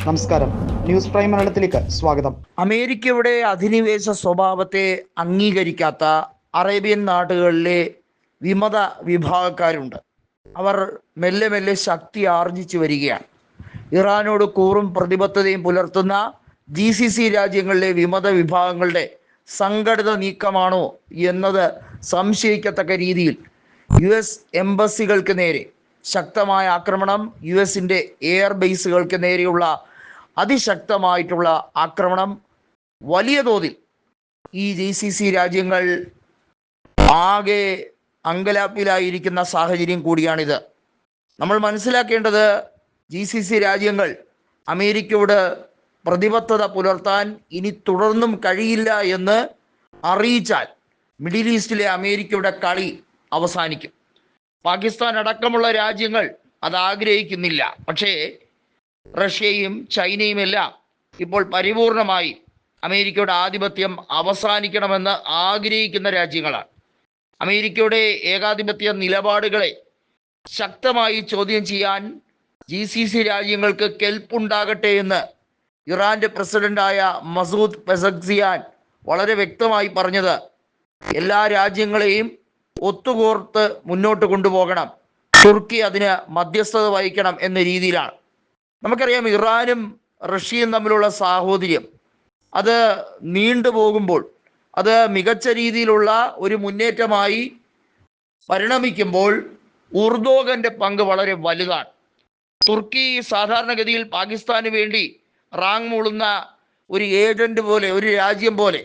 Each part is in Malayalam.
നമസ്കാരം, ന്യൂസ് പ്രൈം മലയാളത്തിലേക്ക് സ്വാഗതം. അമേരിക്കയുടെ അധിനിവേശ സ്വഭാവത്തെ അംഗീകരിക്കാത്ത അറേബ്യൻ നാടുകളിലെ വിമത വിഭാഗക്കാരുണ്ട്. അവർ മെല്ലെ മെല്ലെ ശക്തി ആർജിച്ചു വരികയാണ്. ഇറാനോട് കൂറും പ്രതിബദ്ധതയും പുലർത്തുന്ന GCC രാജ്യങ്ങളിലെ വിമത വിഭാഗങ്ങളുടെ സംഘടിത നീക്കമാണോ എന്നത് സംശയിക്കത്തക്ക രീതിയിൽ US എംബസികൾക്ക് നേരെ ശക്തമായ ആക്രമണം, US-ൻ്റെ എയർ ബേസുകൾക്ക് നേരെയുള്ള അതിശക്തമായിട്ടുള്ള ആക്രമണം, വലിയ തോതിൽ ഈ GCC രാജ്യങ്ങൾ ആകെ അങ്കലാപ്പിലായിരിക്കുന്ന സാഹചര്യം കൂടിയാണിത്. നമ്മൾ മനസ്സിലാക്കേണ്ടത് GCC രാജ്യങ്ങൾ അമേരിക്കയോട് പ്രതിബദ്ധത പുലർത്താൻ ഇനി തുടർന്നും കഴിയില്ല എന്ന് അറിയിച്ചാൽ മിഡിൽ ഈസ്റ്റിലെ അമേരിക്കയുടെ കളി അവസാനിക്കും. പാകിസ്ഥാൻ അടക്കമുള്ള രാജ്യങ്ങൾ അത് ആഗ്രഹിക്കുന്നില്ല. പക്ഷേ റഷ്യയും ചൈനയും എല്ലാം ഇപ്പോൾ പരിപൂർണമായി അമേരിക്കയുടെ ആധിപത്യം അവസാനിക്കണമെന്ന് ആഗ്രഹിക്കുന്ന രാജ്യങ്ങളാണ്. അമേരിക്കയുടെ ഏകാധിപത്യ നിലപാടുകളെ ശക്തമായി ചോദ്യം ചെയ്യാൻ GCC രാജ്യങ്ങൾക്ക് കെൽപ്പുണ്ടാകട്ടെ എന്ന് ഇറാന്റെ പ്രസിഡന്റായ മസൂദ് പെസക്സിയാൻ വളരെ വ്യക്തമായി പറഞ്ഞത് എല്ലാ രാജ്യങ്ങളെയും ഒത്തുകോർത്ത് മുന്നോട്ട് കൊണ്ടുപോകണം, തുർക്കി അതിന് മധ്യസ്ഥത വഹിക്കണം എന്ന രീതിയിലാണ്. നമുക്കറിയാം, ഇറാനും റഷ്യയും തമ്മിലുള്ള സാഹോദര്യം അത് നീണ്ടുപോകുമ്പോൾ അത് മികച്ച രീതിയിലുള്ള ഒരു മുന്നേറ്റമായി പരിണമിക്കുമ്പോൾ ഉർദോഗന്റെ പങ്ക് വളരെ വലുതാണ്. തുർക്കി സാധാരണഗതിയിൽ പാകിസ്ഥാന് വേണ്ടി റാങ് മൂളുന്ന ഒരു ഏജന്റ് പോലെ, ഒരു രാജ്യം പോലെ,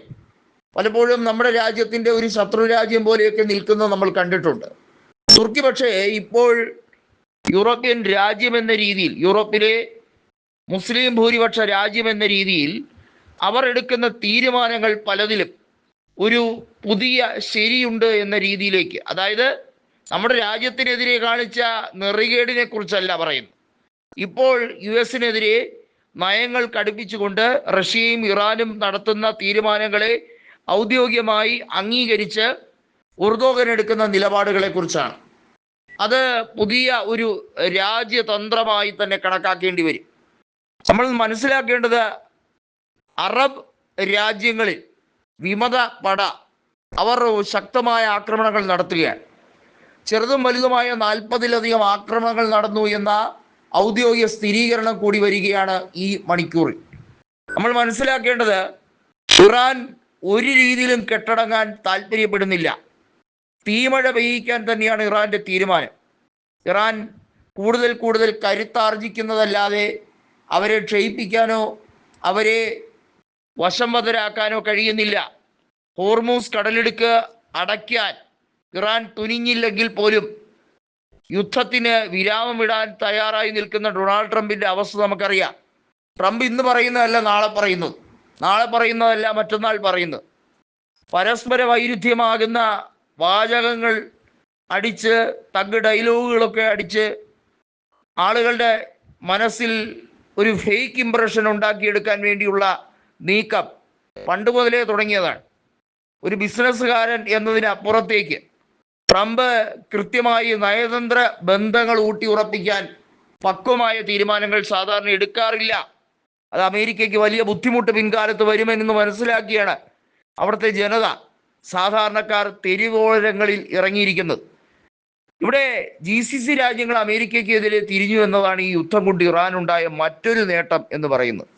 പലപ്പോഴും നമ്മുടെ രാജ്യത്തിൻ്റെ ഒരു ശത്രു രാജ്യം പോലെയൊക്കെ നിൽക്കുന്നത് നമ്മൾ കണ്ടിട്ടുണ്ട്. തുർക്കി പക്ഷേ ഇപ്പോൾ യൂറോപ്യൻ രാജ്യം എന്ന രീതിയിൽ, യൂറോപ്പിലെ മുസ്ലിം ഭൂരിപക്ഷ രാജ്യം എന്ന രീതിയിൽ അവർ എടുക്കുന്ന തീരുമാനങ്ങൾ പലതിലും ഒരു പുതിയ ശരിയുണ്ട് എന്ന രീതിയിലേക്ക്, അതായത് നമ്മുടെ രാജ്യത്തിനെതിരെ കാണിച്ച നെറികേടിനെ കുറിച്ചല്ല പറയുന്നത്. ഇപ്പോൾ US-നെതിരെ നയങ്ങൾ കടുപ്പിച്ചുകൊണ്ട് റഷ്യയും ഇറാനും നടത്തുന്ന തീരുമാനങ്ങളെ ഔദ്യോഗികമായി അംഗീകരിച്ച് ഉർദോഗൻ എടുക്കുന്ന നിലപാടുകളെ കുറിച്ചാണ്. അത് പുതിയ ഒരു രാജ്യതന്ത്രമായി തന്നെ കണക്കാക്കേണ്ടി വരും. നമ്മൾ മനസ്സിലാക്കേണ്ടത്, അറബ് രാജ്യങ്ങളിൽ വിമത പട അവർ ശക്തമായ ആക്രമണങ്ങൾ നടത്തുകയാണ്. ചെറുതും വലുതുമായ 40-ലധികം ആക്രമണങ്ങൾ നടന്നു എന്ന ഔദ്യോഗിക സ്ഥിരീകരണം കൂടി വരികയാണ് ഈ മണിക്കൂറിൽ. നമ്മൾ മനസ്സിലാക്കേണ്ടത്, ഇറാൻ ഒരു രീതിയിലും കെട്ടടങ്ങാൻ താല്പര്യപ്പെടുന്നില്ല. തീമഴ പെയ്യിക്കാൻ തന്നെയാണ് ഇറാന്റെ തീരുമാനം. ഇറാൻ കൂടുതൽ കൂടുതൽ കരുത്താർജിക്കുന്നതല്ലാതെ അവരെ ക്ഷയിപ്പിക്കാനോ അവരെ വശംവദരാക്കാനോ കഴിയുന്നില്ല. ഹോർമൂസ് കടലിടുക്ക് അടയ്ക്കാൻ ഇറാൻ തുനിഞ്ഞില്ലെങ്കിൽ പോലും യുദ്ധത്തിന് വിരാമമിടാൻ തയ്യാറായി നിൽക്കുന്ന ഡൊണാൾഡ് ട്രംപിൻ്റെ അവസ്ഥ നമുക്കറിയാം. ട്രംപ് ഇന്ന് പറയുന്നതല്ല നാളെ പറയുന്നത്, നാളെ പറയുന്നതല്ല മറ്റന്നാൾ പറയുന്നത്. പരസ്പര വൈരുദ്ധ്യമാകുന്ന വാചകങ്ങൾ അടിച്ച്, തഗ് ഡയലോഗുകളൊക്കെ അടിച്ച് ആളുകളുടെ മനസ്സിൽ ഒരു ഫേക്ക് ഇംപ്രഷൻ ഉണ്ടാക്കിയെടുക്കാൻ വേണ്ടിയുള്ള നീക്കം പണ്ട് മുതലേ തുടങ്ങിയതാണ്. ഒരു ബിസിനസ്സുകാരൻ എന്നതിനപ്പുറത്തേക്ക് ട്രംപ് കൃത്യമായി നയതന്ത്ര ബന്ധങ്ങൾ ഊട്ടി ഉറപ്പിക്കാൻ പക്വമായ തീരുമാനങ്ങൾ സാധാരണ എടുക്കാറില്ല. അത് അമേരിക്കയ്ക്ക് വലിയ ബുദ്ധിമുട്ട് പിൻകാലത്ത് വരുമെന്ന് മനസ്സിലാക്കിയാണ് അവിടുത്തെ ജനത, സാധാരണക്കാർ തെരുവോരങ്ങളിൽ ഇറങ്ങിയിരിക്കുന്നത്. ഇവിടെ GCC രാജ്യങ്ങൾ അമേരിക്കയ്ക്കെതിരെ തിരിഞ്ഞു എന്നതാണ് ഈ യുദ്ധം കൊണ്ട് ഇറാനുണ്ടായ മറ്റൊരു നേട്ടം എന്ന് പറയുന്നത്.